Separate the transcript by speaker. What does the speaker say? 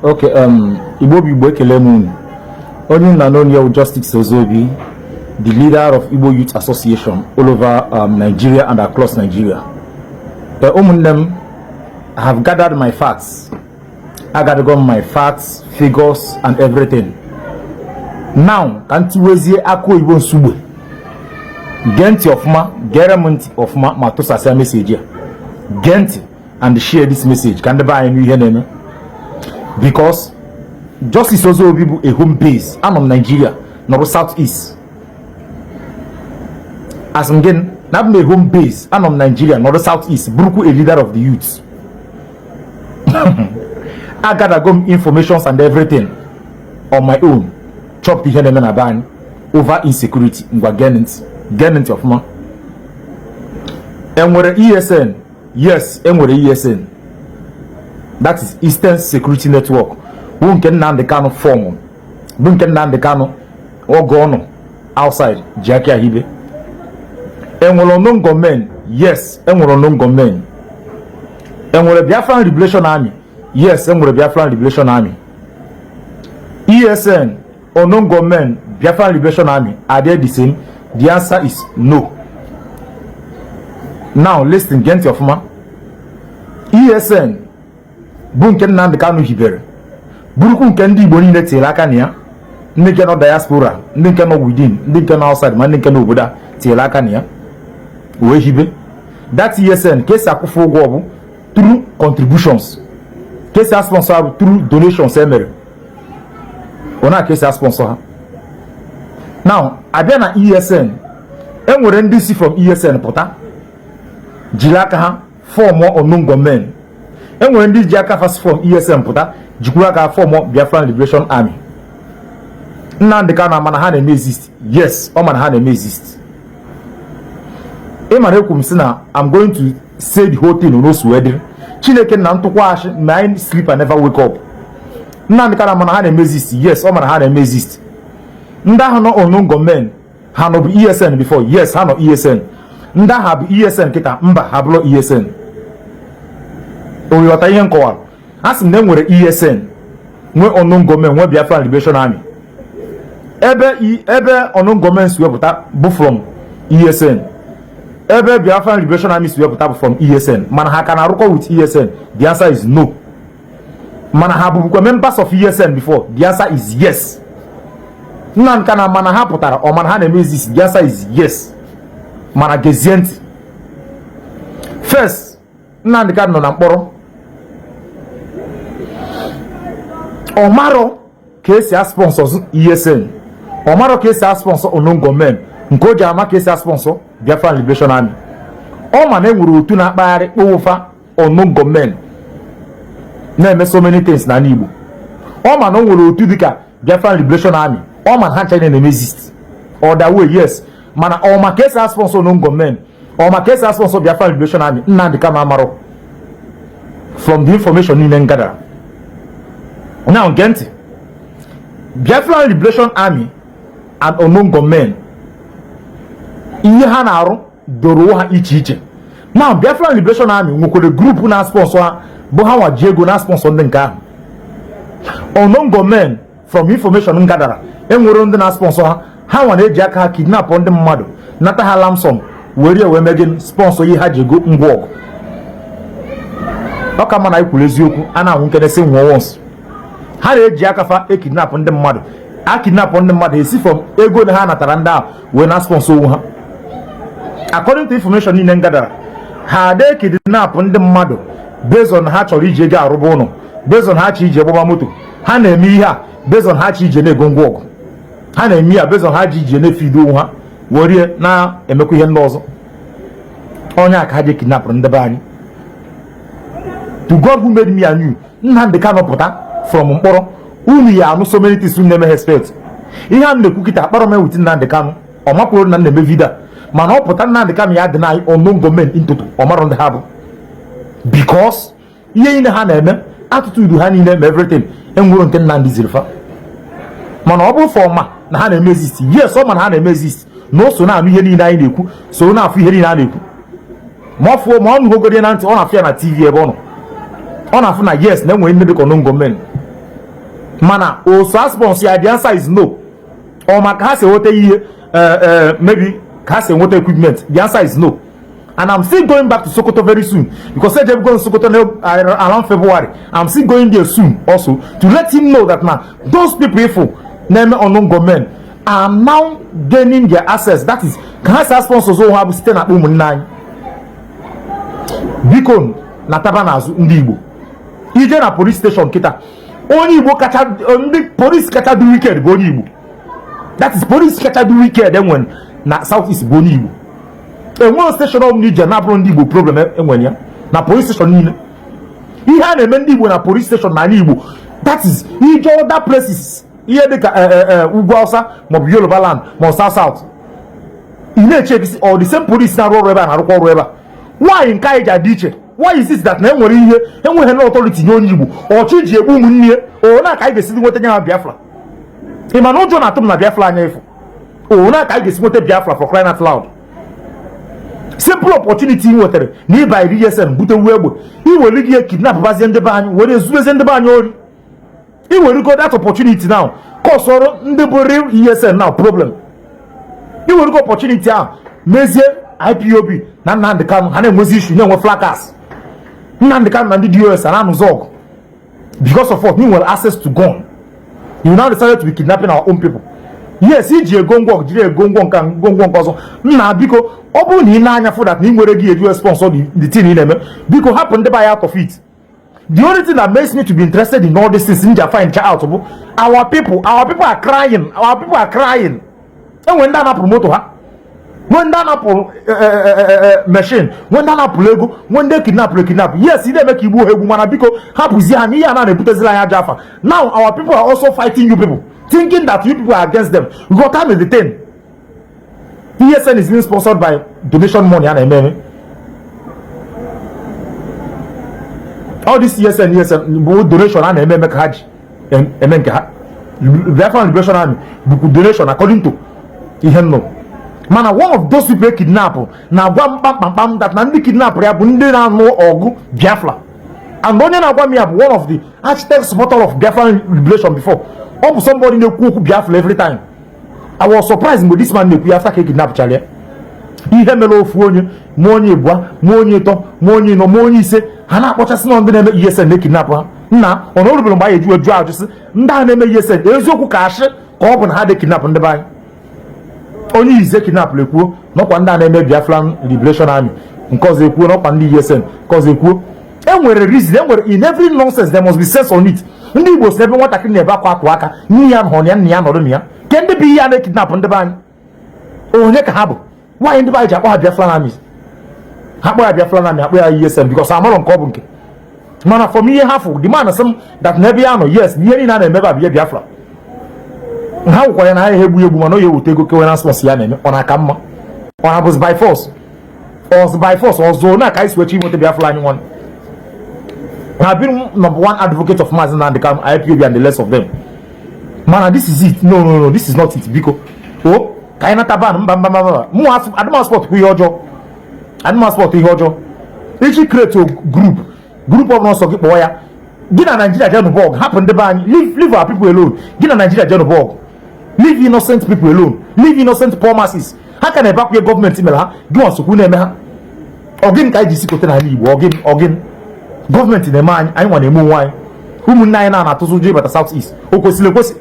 Speaker 1: Okay, Igbo Kelemu. Only known Justice Ozobi, the leader of Igbo Youth Association all over Nigeria and across Nigeria. I have gathered my facts. I gathered my facts, figures, and everything. Now, can't you wezi ako Igbo Nsugbe? Genti of ma, gerement of ma, matosa say message. Genti and share this message. Can they buy any here? Because Justice Ozobi a home base and on Nigeria, not southeast. As again, not a home base and on Nigeria, not the southeast. Bruku a leader of the youths. I gather gum informations and everything on my own. Chop the head and ban over insecurity. Get of man. And with the ESN, yes, and with the ESN. That is Eastern Security Network. Who can nan the cano form? Who can nan the cano or go outside Jackie Hibe? And will unknown gunmen, yes, and will unknown gunmen. And will a Biafra Liberation Army, yes, and will a Biafra Liberation Army. ESN, unknown gunmen, Biafra Liberation Army, are they the same? The answer is no. Now listen, get of ma. ESN. Bunken nan de kanu hibere burukun kendi boni ne telaka nia ndike no diaspora ndike no within ndike no outside man ndike no oboda telaka nia we hibe that ESN case akufo go through contributions case sponsor through donations emere ona case sponsor now abia na ESN enwere ndisi from ESN pota jilaka ha form unknown gunmen. And when this Jaka first from ESM puta, Jukuraga form Biafra Liberation Army. Now the kind of manahane may exist. Yes, all manahane may exist. I'm going to say the whole thing on those wedding. Chineke nan to wash, mind sleep and never wake up. Now the kind of manahane may exist. Yes, all manahane may exist. Nda hano unknown gunmen. Hano be ESN before. Yes, hano ESN. Nda have ESN kita mba hablo ESN. Oyota yen kowal asim ne nwere ESN nwe unknown gunmen nwe Biafra Liberation Army ebe unknown gunmen si wepụta bụ from ESN ebe Biafra Liberation Army si wepụta bụ from ESN mana ha kana arụkọ with ESN. The answer is no. Mana ha bụbukwa members of ESN before. The answer is yes. Nna nka na mana ha pụtara o mana ha na-eme exist. The answer is yes. Mana gezienti first nna nka nọ na mkpọrọ Omaro case sponsors ESN. Omaro case sponsor unknown gunmen. Nkoja ama case sponsor Biafra Liberation Army. Oma na enwere otu na akpagharị kpofa unknown gunmen. Na-eme so many things na Igbo. Oma na nwere otu dịka Biafra Liberation Army. Oma ha China na exist. Other way yes. Mana oma case sponsor unknown gunmen. Oma case sponsor Biafra Liberation Army. Nna dịka ma amaro. From the information in Ngada. Now, Genti, Biafra Liberation Army and unknown gunmen. Iye ha na-arụ doro ha iche. Now, Biafra Liberation Army nwekere group na sponsor ha bụ ha waji ego na sponsor ndị nke ahụ. Unknown gunmen from information ngadara enwere ndị na sponsor ha ha nwa na-eji aka ha kidnap ndị mmadụ nata ha lamsom were megin sponsor ihe ha ji ego ngwa ọgụ. Ọka mana ikwuru eziokwu a na-ahụ nke na-esi nwa once. Ha na-eji aka fa kidnap ndị mmadụ. A kidnap ndị mmadụ esi from ego na ha natara ndị ahụ wee na sponsor onwe ha. According to information niile ngadara, ha de kidnap ndị mmadụ based on ha chọrọ ije ego arụba ụlọ, based on ha chọrọ ije gbaba moto. Ha na-eme ihe a based on ha chọrọ ije na-ego ngwa ọgụ. Ha na-eme ya based on ha ji ije na-efido onwe ha were na-emekwa ihe ndị ọzọ. Onye aka ha je kidnap ndị be anyị. To God who made me and you, Nnamdi Kanu pụta from mkpọrọ unu ya anụ so many things na-eme expect. Ihe a na-ekwu kịta akpọrọ m with Nnamdi Kanu ọ mapụrụ na na-eme vida mana ọ pụta Nnamdi Kanu ya dị na unknown gunmen into ọ marọ ndị ha bụ because ihe niile ha na-eme attitude ha niile eme everything enwere nke Nnamdi zirifa mana ọ bụ fọma na ha na-eme exist. Yes, ọ mana ha na-eme exist na o so na-anụ ihe niile anyị na-ekwu so na-afụ ihe niile a na-ekwu ma ọ fụọ ma ọ nụgogoro na ntị ọ na-afụ ya na TV ebe ọ nọ ọ na-afụ na yes na enwere ndị dịka unknown gunmen mana also response ya the answer is no. Or maka ha se wote maybe ha se wote equipment, the answer is no. And I'm still going back to Sokoto very soon because I just going to Sokoto around February. I'm still going there soon also to let him know that now those people named Unknown Gunmen are now gaining their access. That is, can I sponsors who have stayed at home 9 Beacon Natabanazu Igbo. Ije na police station kita. Only Igbo kacha only police kacha do wicked go Igbo. That is police kacha do wicked then when na southeast go Igbo. One station of Niger na bro Igbo problem enwenya na police station niile. Ihe a na-eme ndị Igbo na police station na Igbo. That is ije other places. Ihe dịka Ugwu Hausa maọbụ Yoruba land maọbụ South. Ị na-eche all the same police na rụrụ ebe a na-arụkwa ọrụ ebe a. Why nke anyị ji adị iche? Why is it that na enwere ihe enweghị na authority nye onye Igbo ọchị ji egbu ụmụnne o na ka anyị ga-esi nweta nya Biafra? Ị ma na ụjọ na-atụ na Biafra anya efu o na ka anyị ga-esi nweta Biafra for crying out loud. Simple opportunity nwetara na ịba iri ESN bute wu egbe iwere gị kidnap bazie ndị be anyị were ezubezie ndị be anyị ori iwere go that opportunity now cause ọrụ ndị bụ real ESN now problem iwere go opportunity ahụ mezie IPOB na Nnamdi Kanu ha na-enwezi issue na-enwe fracas Nnamdi Kanu na ndị DOS na-anụzọ ọgụ because of what you will access to gun you now decided to be kidnapping our own people. Yes, iji egongwo jiri egongwo nka ngongwo nkozo nna biko ọ bụrụ na ị na-anya for that na ị nwere gị edu sponsor the thing ị na-eme biko hapụ ndị by out of it. The only thing that makes me to be interested in all these things in Japan out of our people are crying and when that promote ha when that machine when that lego when they kidnap yes they make Igbo egwu mana biko hapụzi ha ihe na na-ebutezila anya Jafa. Now our people are also fighting you people thinking that you people are against them. We got time in the 10. ESN is being sponsored by donation money and MM. All this ESN donation and MM Hajj and Biafra Liberation Army donation according to Ihenno. Man, one of those people kidnap now bam that Nandi kidnap no Ogu Biafra. And one of the architect supporter of Biafra Liberation before. Somebody no cook Biafra every time. I was surprised with this man no Biafra kidnap Charlie. He had melo fuonye, money bois, money to, money no money say, Hana watches no name ESN they kidnap her. Na, honorable by you a judge, Nda name ESN, there is no cash, open had they kidnap on the buy. Only is a kidnap Leku, not one name Biafra Liberation Army, because they could not on the ESN, because they could. And where a reason, in every nonsense there must be sense on it. Ndị Igbo sị ebe nwatakịrị na-ebe akwa akwa aka nne ya hụ ya nne ya nọrọ ya ke ndị bụ ihe a na-ekidnap ndị be anyị onye ka ha bụ nwaanyị ndị be anyị ji akpọ ha Biafra Army ha kpọ ya Biafra Army akpọ ya ESN because amarọ nke ọ bụ nke mana for me ihe ha fụ the man sị that n'ebe ya nọ yes ihe niile a na-emebe abịa Biafra ha gwụkwa ya na ha egbu mana onye wute ego kewe na sponsor ya na-eme ọ na-aka mma ọ na bụzi by force ọzọ na ka anyị switch inweta Biafra anyị nwanne. I've been number one advocate of Mazen and the IPOB and the less of them. Man, this is it. No, this is not it. Because oh, kaina taban mu adama sport ku yojo. Adama sport yojo. Each create a group of no so boya. Gina Nigeria Janubog happen the ban. Leave our people alone. Gina Nigeria Janubog. Leave innocent people alone. Leave innocent poor masses. How can I back your government email ha? Go on so ku na Ogin kai disi kote na Igbo ogin. Government in the man, I want to move why. Who na na to Southeast. Okosile kosi.